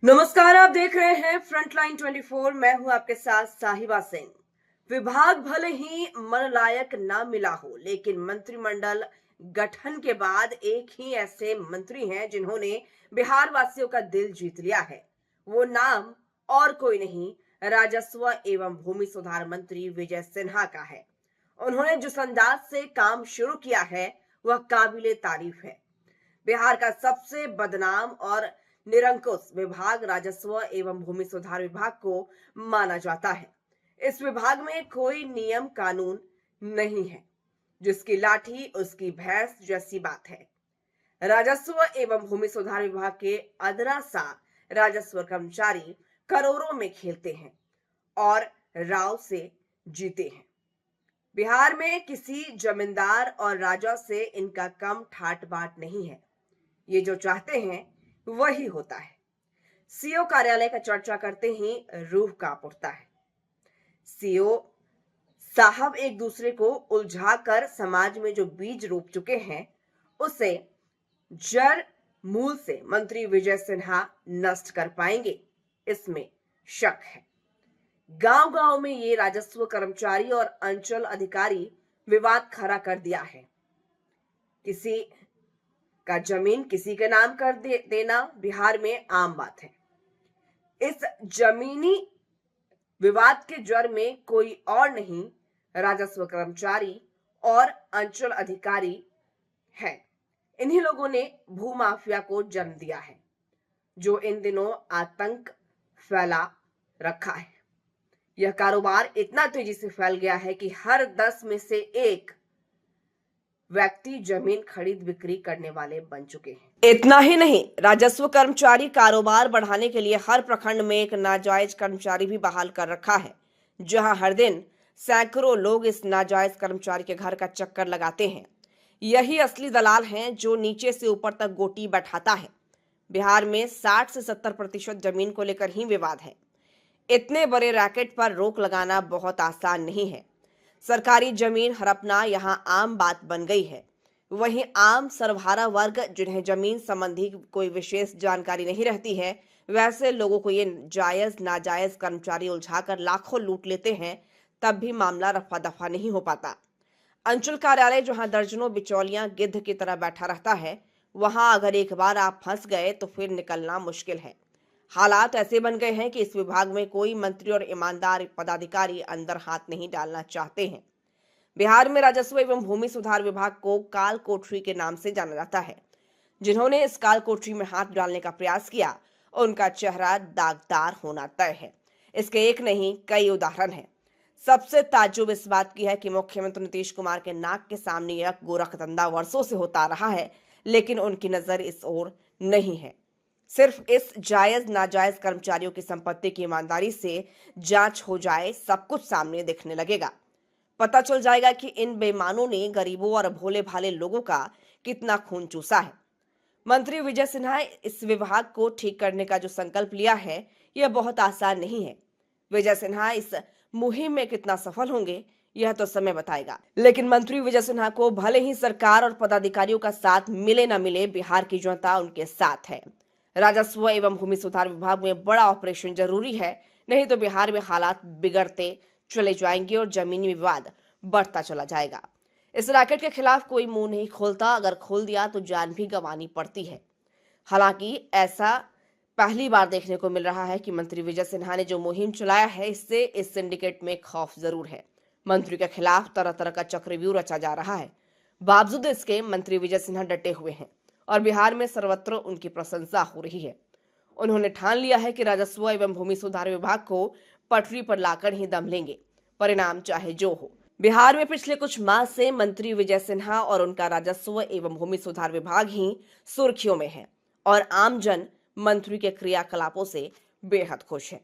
नमस्कार, आप देख रहे हैं फ्रंटलाइन 24। मैं हूं आपके साथ साहिबा सिंह। विभाग भले ही मन लायक ना मिला हो, लेकिन मंत्रिमंडल गठन के बाद एक ही ऐसे मंत्री हैं जिन्होंने बिहार वासियों का दिल जीत लिया है। वो नाम और कोई नहीं, राजस्व एवं भूमि सुधार मंत्री विजय सिन्हा का है। उन्होंने जिस अंदाज से काम शुरू किया है वह काबिले तारीफ है। बिहार का सबसे बदनाम और निरंकुश विभाग राजस्व एवं भूमि सुधार विभाग को माना जाता है। इस विभाग में कोई नियम कानून नहीं है, जिसकी लाठी उसकी भैंस जैसी बात है। राजस्व एवं भूमि सुधार विभाग के अदना सा राजस्व कर्मचारी करोड़ों में खेलते हैं और राव से जीते हैं। बिहार में किसी जमींदार और राजा से इनका कम ठाट बाट नहीं है। ये जो चाहते हैं वही होता है। सीओ कार्यालय का चर्चा करते ही रूह कांप उठता है। सीओ साहब एक दूसरे को उलझाकर समाज में जो बीज रोप चुके हैं उसे जड़ मूल से मंत्री विजय सिन्हा नष्ट कर पाएंगे, इसमें शक है। गांव गांव में ये राजस्व कर्मचारी और अंचल अधिकारी विवाद खड़ा कर दिया है। किसी का जमीन किसी के नाम कर देना बिहार में आम बात है। इस जमीनी विवाद के जड़ में कोई और नहीं, राजस्व कर्मचारी और अंचल अधिकारी है। इन्हीं लोगों ने भूमाफिया को जन्म दिया है, जो इन दिनों आतंक फैला रखा है। यह कारोबार इतना तेजी से फैल गया है कि हर 10 में से एक व्यक्ति जमीन खरीद बिक्री करने वाले बन चुके हैं। इतना ही नहीं, राजस्व कर्मचारी कारोबार बढ़ाने के लिए हर प्रखंड में एक नाजायज कर्मचारी भी बहाल कर रखा है, जहां हर दिन सैकड़ों लोग इस नाजायज कर्मचारी के घर का चक्कर लगाते हैं। यही असली दलाल हैं जो नीचे से ऊपर तक गोटी बैठाता है। बिहार में 60 से 70% जमीन को लेकर ही विवाद है। इतने बड़े रैकेट पर रोक लगाना बहुत आसान नहीं है। सरकारी जमीन हड़पना यहां आम बात बन गई है। वहीं आम सर्वहारा वर्ग, जिन्हें जमीन संबंधी कोई विशेष जानकारी नहीं रहती है, वैसे लोगों को ये जायज नाजायज कर्मचारी उलझाकर लाखों लूट लेते हैं, तब भी मामला रफा दफा नहीं हो पाता। अंचल कार्यालय जहां दर्जनों बिचौलियां गिद्ध की तरह बैठा रहता है, वहां अगर एक बार आप फंस गए तो फिर निकलना मुश्किल है। हालात ऐसे बन गए हैं कि इस विभाग में कोई मंत्री और ईमानदार पदाधिकारी अंदर हाथ नहीं डालना चाहते हैं। बिहार में राजस्व एवं भूमि सुधार विभाग को काल कोठरी के नाम से जाना जाता है। जिन्होंने इस काल कोठरी में हाथ डालने का प्रयास किया, उनका चेहरा दागदार होना तय है। इसके एक नहीं कई उदाहरण हैं। सबसे ताज्जुब इस बात की है कि मुख्यमंत्री नीतीश कुमार के नाक के सामने यह गोरखधंधा वर्षों से होता रहा है, लेकिन उनकी नजर इस ओर नहीं है। सिर्फ इस जायज नाजायज कर्मचारियों की संपत्ति की ईमानदारी से जांच हो जाए, सब कुछ सामने दिखने लगेगा। पता चल जाएगा कि इन बेईमानों ने गरीबों और भोले भाले लोगों का कितना खून चूसा है। मंत्री विजय सिन्हा इस विभाग को ठीक करने का जो संकल्प लिया है, यह बहुत आसान नहीं है। विजय सिन्हा इस मुहिम में कितना सफल होंगे, यह तो समय बताएगा। लेकिन मंत्री विजय सिन्हा को भले ही सरकार और पदाधिकारियों का साथ मिले न मिले, बिहार की जनता उनके साथ है। राजस्व एवं भूमि सुधार विभाग में बड़ा ऑपरेशन जरूरी है, नहीं तो बिहार में हालात बिगड़ते चले जाएंगे और जमीनी विवाद बढ़ता चला जाएगा। इस रैकेट के खिलाफ कोई मुंह नहीं खोलता, अगर खोल दिया तो जान भी गंवानी पड़ती है। हालांकि ऐसा पहली बार देखने को मिल रहा है कि मंत्री विजय सिन्हा ने जो मुहिम चलाया है, इससे इस सिंडिकेट में खौफ जरूर है। मंत्री के खिलाफ तरह तरह का चक्रव्यूह रचा जा रहा है। बावजूद इसके मंत्री विजय सिन्हा डटे हुए हैं और बिहार में सर्वत्र उनकी प्रशंसा हो रही है। उन्होंने ठान लिया है कि राजस्व एवं भूमि सुधार विभाग को पटरी पर लाकर ही दम लेंगे, परिणाम चाहे जो हो। बिहार में पिछले कुछ माह से मंत्री विजय सिन्हा और उनका राजस्व एवं भूमि सुधार विभाग ही सुर्खियों में है और आमजन मंत्री के क्रियाकलापों से बेहद खुश है।